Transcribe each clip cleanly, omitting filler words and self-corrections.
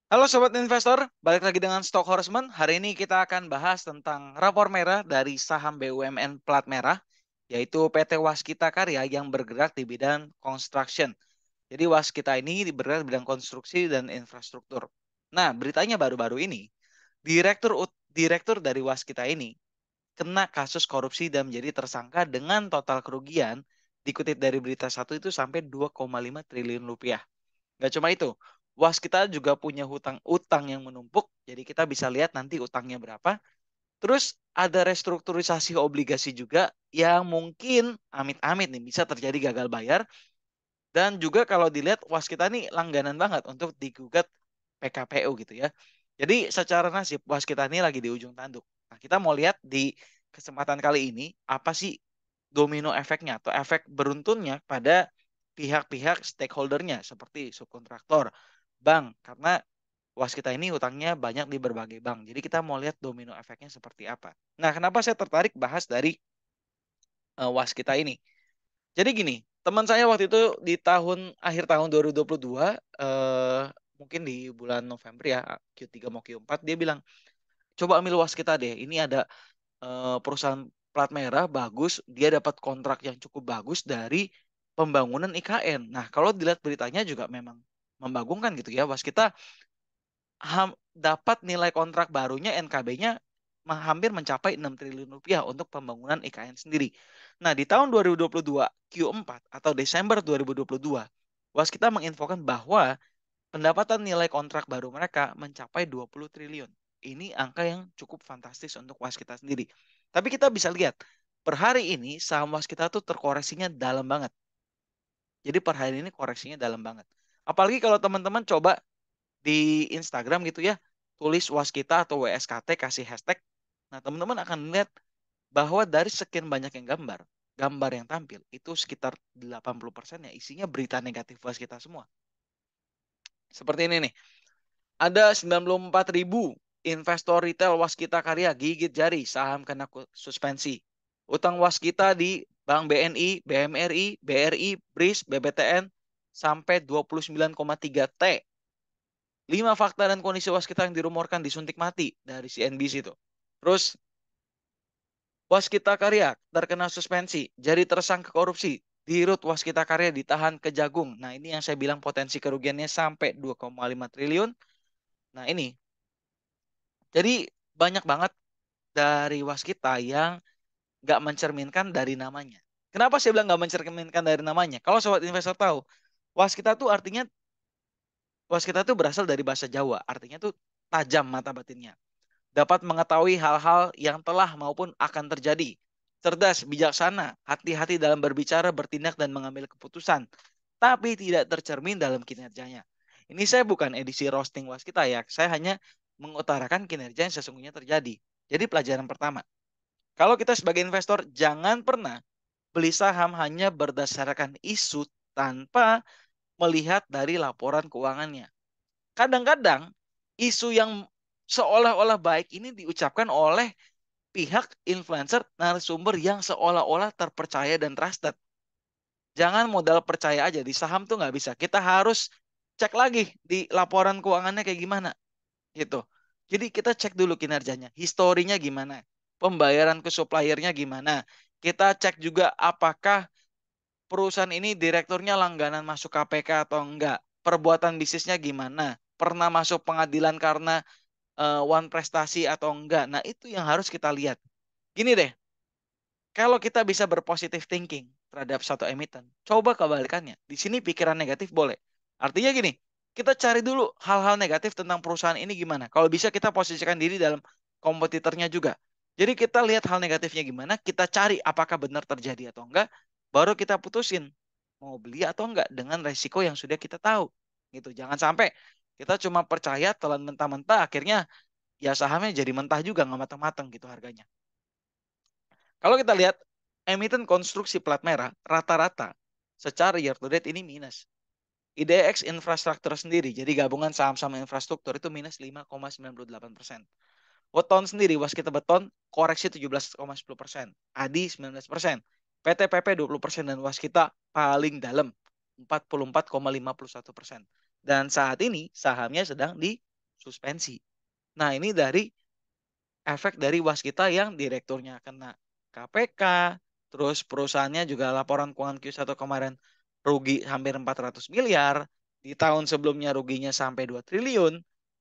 Halo Sobat Investor, balik lagi dengan Stock Horseman. Hari ini kita akan bahas tentang rapor merah dari saham BUMN plat merah, yaitu PT Waskita Karya yang bergerak di bidang construction. Jadi Waskita ini bergerak di bidang konstruksi dan infrastruktur. Nah, beritanya baru-baru ini, direktur dari Waskita ini kena kasus korupsi dan menjadi tersangka dengan total kerugian dikutip dari berita satu itu sampai 2,5 triliun rupiah. Gak cuma itu, Waskita juga punya hutang-utang yang menumpuk. Jadi kita bisa lihat nanti utangnya berapa. Terus ada restrukturisasi obligasi juga yang mungkin amit-amit nih bisa terjadi gagal bayar. Dan juga kalau dilihat Waskita ini langganan banget untuk digugat PKPU gitu ya. Jadi secara nasib Waskita ini lagi di ujung tanduk. Nah, kita mau lihat di kesempatan kali ini apa sih domino efeknya atau efek beruntunnya pada pihak-pihak stakeholdernya seperti subkontraktor, bank, karena Waskita ini hutangnya banyak di berbagai bank. Jadi kita mau lihat domino efeknya seperti apa. Nah, kenapa saya tertarik bahas dari Waskita ini? Jadi gini, teman saya waktu itu di akhir tahun 2022, mungkin di bulan November ya, Q3 mau Q4, dia bilang, coba ambil Waskita deh. Ini ada perusahaan plat merah bagus, dia dapat kontrak yang cukup bagus dari pembangunan IKN. Nah, kalau dilihat beritanya juga memang membagongkan gitu ya. Waskita dapat nilai kontrak barunya NKB-nya hampir mencapai 6 triliun rupiah untuk pembangunan IKN sendiri. Nah, di tahun 2022 Q4 atau Desember 2022, Waskita menginfokan bahwa pendapatan nilai kontrak baru mereka mencapai 20 triliun. Ini angka yang cukup fantastis untuk Waskita sendiri. Tapi kita bisa lihat, per hari ini saham Waskita tuh terkoreksinya dalam banget. Jadi per hari ini koreksinya dalam banget. Apalagi kalau teman-teman coba di Instagram gitu ya, tulis Waskita atau WSKT, kasih hashtag. Nah, teman-teman akan lihat bahwa dari sekian banyak yang gambar yang tampil, itu sekitar 80% ya isinya berita negatif Waskita semua. Seperti ini nih. Ada 94.000 investor retail Waskita Karya gigit jari, saham kena suspensi. Utang Waskita di Bank BNI, BMRI, BRI, BRIS, BBTN sampai 29,3 T. 5 fakta dan kondisi Waskita yang dirumorkan disuntik mati dari CNBC itu. Terus Waskita Karya terkena suspensi, jadi tersangka korupsi. Di Rut Waskita Karya ditahan Kejagung. Nah, ini yang saya bilang potensi kerugiannya sampai 2,5 triliun. Nah, ini. Jadi banyak banget dari Waskita yang nggak mencerminkan dari namanya. Kenapa saya bilang nggak mencerminkan dari namanya? Kalau sobat investor tahu, Waskita tuh artinya Waskita tuh berasal dari bahasa Jawa, artinya tuh tajam mata batinnya. Dapat mengetahui hal-hal yang telah maupun akan terjadi. Cerdas, bijaksana, hati-hati dalam berbicara, bertindak, dan mengambil keputusan. Tapi tidak tercermin dalam kinerjanya. Ini saya bukan edisi roasting Waskita ya. Saya hanya mengutarakan kinerja yang sesungguhnya terjadi. Jadi pelajaran pertama. Kalau kita sebagai investor, jangan pernah beli saham hanya berdasarkan isu tanpa melihat dari laporan keuangannya. Kadang-kadang isu yang seolah-olah baik ini diucapkan oleh pihak influencer narasumber yang seolah-olah terpercaya dan trusted. Jangan modal percaya aja di saham tuh nggak bisa. Kita harus cek lagi di laporan keuangannya kayak gimana gitu. Jadi kita cek dulu kinerjanya, historinya gimana, pembayaran ke suppliernya gimana. Kita cek juga apakah perusahaan ini direkturnya langganan masuk KPK atau enggak, perbuatan bisnisnya gimana, pernah masuk pengadilan karena one prestasi atau enggak. Nah, itu yang harus kita lihat. Gini deh, kalau kita bisa berpositif thinking terhadap satu emiten, coba kebalikannya. Di sini pikiran negatif boleh. Artinya gini, kita cari dulu hal-hal negatif tentang perusahaan ini gimana. Kalau bisa kita posisikan diri dalam kompetitornya juga. Jadi kita lihat hal negatifnya gimana, kita cari apakah benar terjadi atau enggak, baru kita putusin mau beli atau enggak dengan resiko yang sudah kita tahu. Gitu. Jangan sampai kita cuma percaya telan mentah-mentah akhirnya ya sahamnya jadi mentah juga nggak matang-matang gitu harganya. Kalau kita lihat emiten konstruksi plat merah rata-rata secara year to date ini minus. IDX infrastruktur sendiri, jadi gabungan saham-saham infrastruktur itu minus 5,98%. Weton sendiri, Waskita Beton koreksi 17,10%, ADI 19%, PT PP 20% dan Waskita paling dalam 44,51%. Dan saat ini sahamnya sedang di suspensi. Nah, ini dari efek dari waskita yang direkturnya kena KPK, terus perusahaannya juga laporan keuangan Q1 kemarin rugi hampir 400 miliar, di tahun sebelumnya ruginya sampai 2 triliun.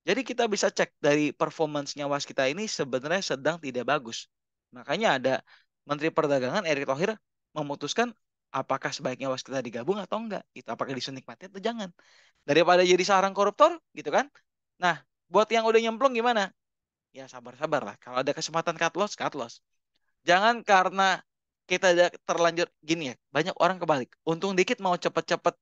Jadi kita bisa cek dari performance-nya waskita ini sebenarnya sedang tidak bagus. Makanya ada Menteri Perdagangan Erick Thohir memutuskan apakah sebaiknya waskita digabung atau enggak. Itu apakah disuntik mati atau jangan. Daripada jadi sarang koruptor gitu kan. Nah, buat yang udah nyemplung gimana? Ya sabar-sabar lah. Kalau ada kesempatan cut loss, cut loss. Jangan karena kita udah terlanjur gini ya. Banyak orang kebalik. Untung dikit mau cepet-cepet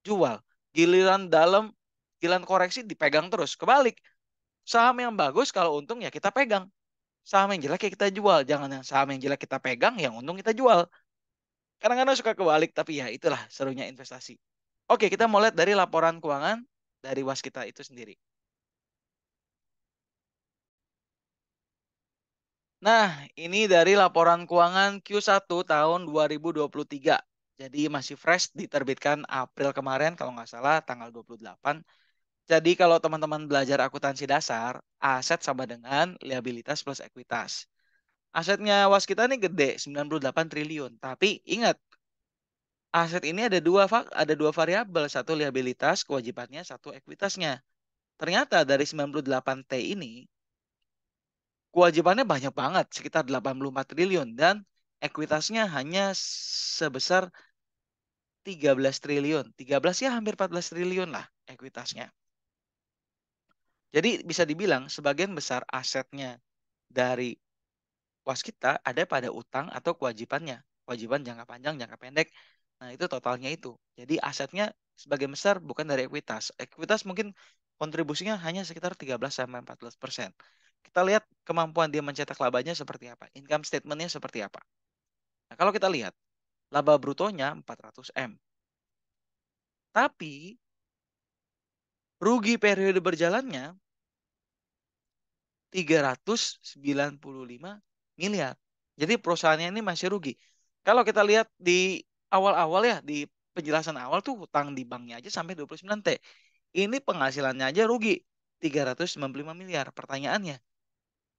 jual. Giliran dalam, giliran koreksi dipegang terus. Kebalik. Saham yang bagus kalau untung ya kita pegang. Saham yang jelek ya kita jual. Jangan yang saham yang jelek kita pegang, yang untung kita jual. Kadang-kadang suka kebalik, tapi ya itulah serunya investasi. Oke, kita mau lihat dari laporan keuangan dari Waskita itu sendiri. Nah, ini dari laporan keuangan Q1 tahun 2023. Jadi masih fresh, diterbitkan April kemarin kalau nggak salah tanggal 28. Jadi kalau teman-teman belajar akuntansi dasar, aset sama dengan liabilitas plus ekuitas. Asetnya Waskita ini gede, 98 triliun. Tapi ingat, aset ini ada dua variabel, satu liabilitas kewajibannya, satu ekuitasnya. Ternyata dari 98T ini kewajibannya banyak banget, sekitar 84 triliun dan ekuitasnya hanya sebesar 13 triliun. 13 ya hampir 14 triliun lah ekuitasnya. Jadi bisa dibilang sebagian besar asetnya dari Waskita ada pada utang atau kewajibannya. Kewajiban jangka panjang, jangka pendek. Nah, itu totalnya itu. Jadi asetnya sebagian besar bukan dari ekuitas. Ekuitas mungkin kontribusinya hanya sekitar 13-14%. Kita lihat kemampuan dia mencetak labanya seperti apa. Income statement-nya seperti apa. Nah, kalau kita lihat, laba brutonya 400 M. Tapi rugi periode berjalannya 395 miliar. Jadi perusahaannya ini masih rugi. Kalau kita lihat di awal-awal ya, di penjelasan awal tuh hutang di banknya aja sampai 29T. Ini penghasilannya aja rugi 395 miliar. Pertanyaannya,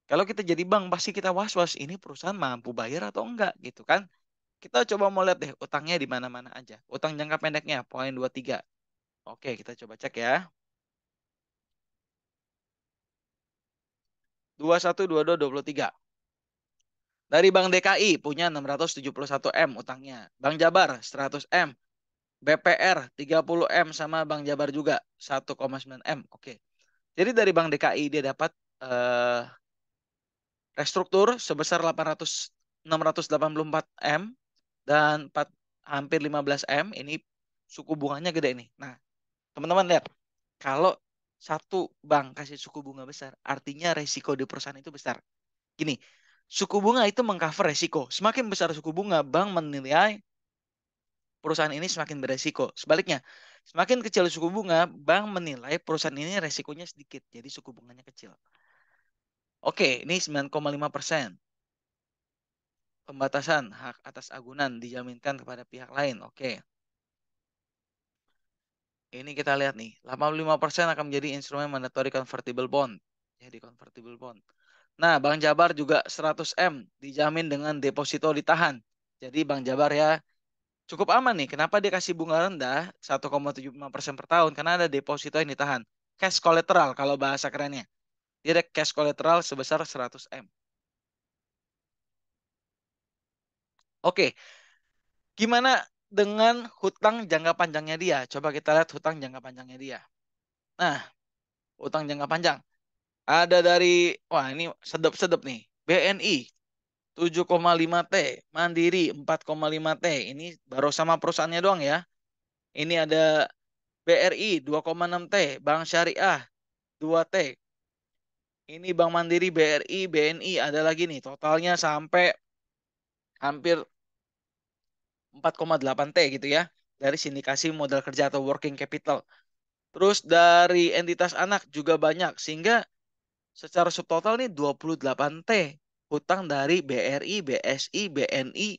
kalau kita jadi bank pasti kita was-was ini perusahaan mampu bayar atau enggak gitu kan. Kita coba mau lihat deh utangnya di mana-mana aja. Utang jangka pendeknya poin 23. Oke, kita coba cek ya. 21, 22, 23. Dari Bank DKI punya 671 M utangnya. Bank Jabar 100 M. BPR 30 M sama Bank Jabar juga 1,9 M. Oke. Jadi dari Bank DKI dia dapat eh, restruktur sebesar 684 M dan hampir 15 M. Ini suku bunganya gede nih. Nah, teman-teman lihat. Kalau satu bank kasih suku bunga besar, artinya resiko di perusahaan itu besar. Gini, suku bunga itu mengcover resiko. Semakin besar suku bunga, bank menilai perusahaan ini semakin beresiko. Sebaliknya, semakin kecil suku bunga, bank menilai perusahaan ini resikonya sedikit. Jadi suku bunganya kecil. Oke, ini 9,5%. Pembatasan hak atas agunan dijaminkan kepada pihak lain. Oke. Ini kita lihat nih, 85% akan menjadi instrumen mandatory convertible bond. Jadi convertible bond. Nah, Bank Jabar juga 100 M dijamin dengan deposito ditahan. Jadi Bank Jabar ya cukup aman nih. Kenapa dia kasih bunga rendah 1,75% per tahun? Karena ada deposito yang ditahan. Cash collateral kalau bahasa kerennya. Dia ada cash collateral sebesar 100 M. Oke, gimana dengan hutang jangka panjangnya dia? Coba kita lihat hutang jangka panjangnya dia. Nah, hutang jangka panjang. Ada dari, wah ini sedap-sedap nih. BNI 7,5 T, Mandiri 4,5 T. Ini baru sama perusahaannya doang ya. Ini ada BRI 2,6 T, Bank Syariah 2 T. Ini Bank Mandiri, BRI, BNI ada lagi nih. Totalnya sampai hampir 4,8 T gitu ya. Dari sindikasi modal kerja atau working capital. Terus dari entitas anak juga banyak. Sehingga secara subtotal nih 28 T. Hutang dari BRI, BSI, BNI.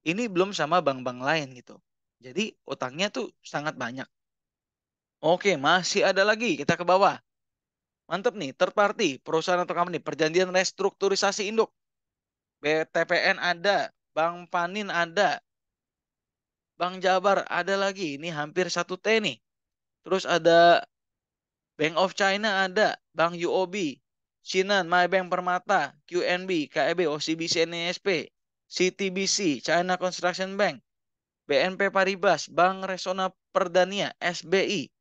Ini belum sama bank-bank lain gitu. Jadi utangnya tuh sangat banyak. Oke, masih ada lagi. Kita ke bawah. Mantap nih, third party, perusahaan atau company, perjanjian restrukturisasi induk. BTPN ada, Bank Panin ada, Bank Jabar ada lagi. Ini hampir 1T nih. Terus ada Bank of China ada, Bank UOB, Sinan, Maybank Permata, QNB, KEB, OCBC, NISP, CTBC, China Construction Bank, BNP Paribas, Bank Resona Perdania, SBI,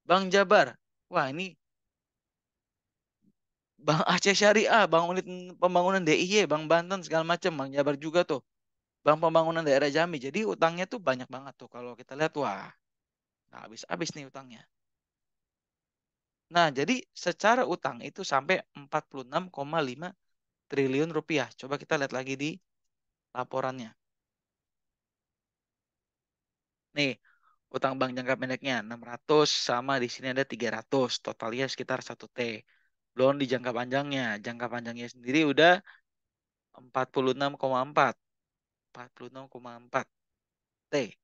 Bank Jabar. Wah, ini Bank Aceh Syariah, Bank Unit Pembangunan DIY, Bank Banten segala macam, Bank Jabar juga tuh. Bank Pembangunan Daerah Jambi. Jadi utangnya tuh banyak banget tuh. Kalau kita lihat, wah, nggak habis-habis nih utangnya. Nah, jadi secara utang itu sampai 46,5 triliun rupiah. Coba kita lihat lagi di laporannya. Nih, utang bank jangka pendeknya 600 sama di sini ada 300. Totalnya sekitar 1T. Belum di jangka panjangnya. Jangka panjangnya sendiri udah 46,4. 46,4 T.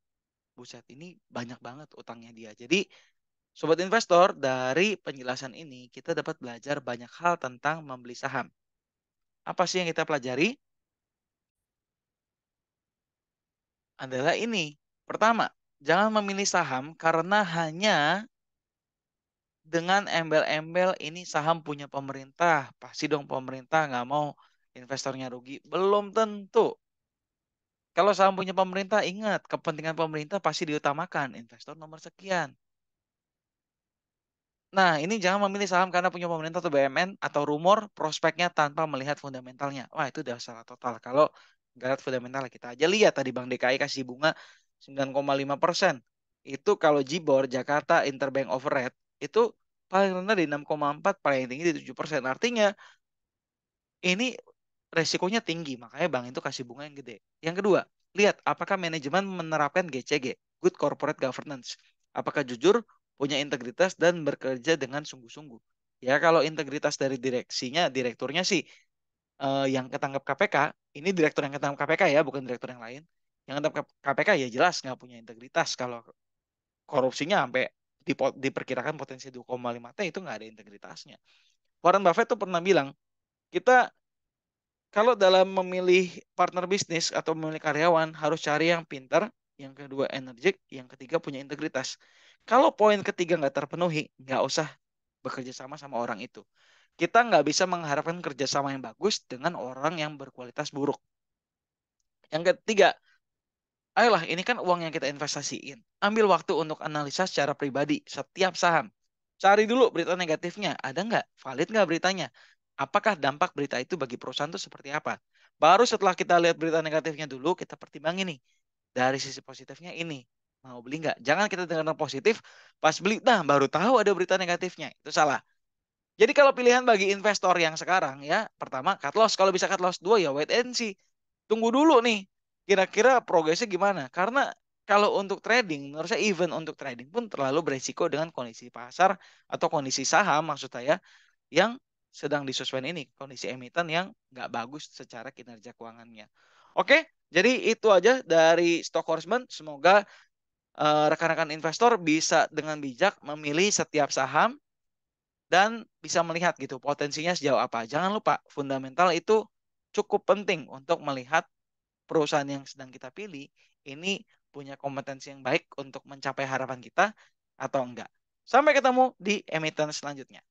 Buset, ini banyak banget utangnya dia. Jadi, sobat investor, dari penjelasan ini kita dapat belajar banyak hal tentang membeli saham. Apa sih yang kita pelajari? Adalah ini. Pertama, jangan memilih saham karena hanya dengan embel-embel ini saham punya pemerintah. Pasti dong pemerintah nggak mau investornya rugi. Belum tentu. Kalau saham punya pemerintah, ingat, kepentingan pemerintah pasti diutamakan. Investor nomor sekian. Nah, ini jangan memilih saham karena punya pemerintah atau BUMN atau rumor prospeknya tanpa melihat fundamentalnya. Wah, itu udah salah total. Kalau nggak lihat fundamental, kita aja lihat tadi Bank DKI kasih bunga 9,5%. Itu kalau JIBOR, Jakarta Interbank Overrate, itu paling rendah di 6,4, paling tinggi di 7%. Artinya, ini resikonya tinggi, makanya bank itu kasih bunga yang gede. Yang kedua, lihat apakah manajemen menerapkan GCG, Good Corporate Governance. Apakah jujur, punya integritas, dan bekerja dengan sungguh-sungguh. Ya, kalau integritas dari direksinya, direkturnya sih yang ketangkap KPK, ini direktur yang ketangkap KPK ya, bukan direktur yang lain. Yang ketangkap KPK ya jelas nggak punya integritas. Kalau korupsinya sampai diperkirakan potensi 2,5 T itu nggak ada integritasnya. Warren Buffett tuh pernah bilang, kita kalau dalam memilih partner bisnis atau memilih karyawan harus cari yang pintar, yang kedua energik, yang ketiga punya integritas. Kalau poin ketiga nggak terpenuhi, nggak usah bekerja sama sama orang itu. Kita nggak bisa mengharapkan kerjasama yang bagus dengan orang yang berkualitas buruk. Yang ketiga, ayolah ini kan uang yang kita investasiin. Ambil waktu untuk analisa secara pribadi setiap saham. Cari dulu berita negatifnya. Ada nggak? Valid nggak beritanya? Apakah dampak berita itu bagi perusahaan itu seperti apa? Baru setelah kita lihat berita negatifnya dulu, kita pertimbangin nih. Dari sisi positifnya ini. Mau beli nggak? Jangan kita dengar yang positif, pas beli, nah baru tahu ada berita negatifnya. Itu salah. Jadi kalau pilihan bagi investor yang sekarang ya, pertama cut loss. Kalau bisa cut loss, dua ya wait and see. Tunggu dulu nih, kira-kira progresnya gimana. Karena kalau untuk trading, menurut saya even untuk trading pun terlalu beresiko dengan kondisi pasar atau kondisi saham maksud saya yang sedang disesuaikan ini. Kondisi emiten yang nggak bagus secara kinerja keuangannya. Oke, jadi itu aja dari Stock Horseman. Semoga rekan-rekan investor bisa dengan bijak memilih setiap saham dan bisa melihat gitu potensinya sejauh apa. Jangan lupa fundamental itu cukup penting untuk melihat perusahaan yang sedang kita pilih ini punya kompetensi yang baik untuk mencapai harapan kita atau enggak. Sampai ketemu di emiten selanjutnya.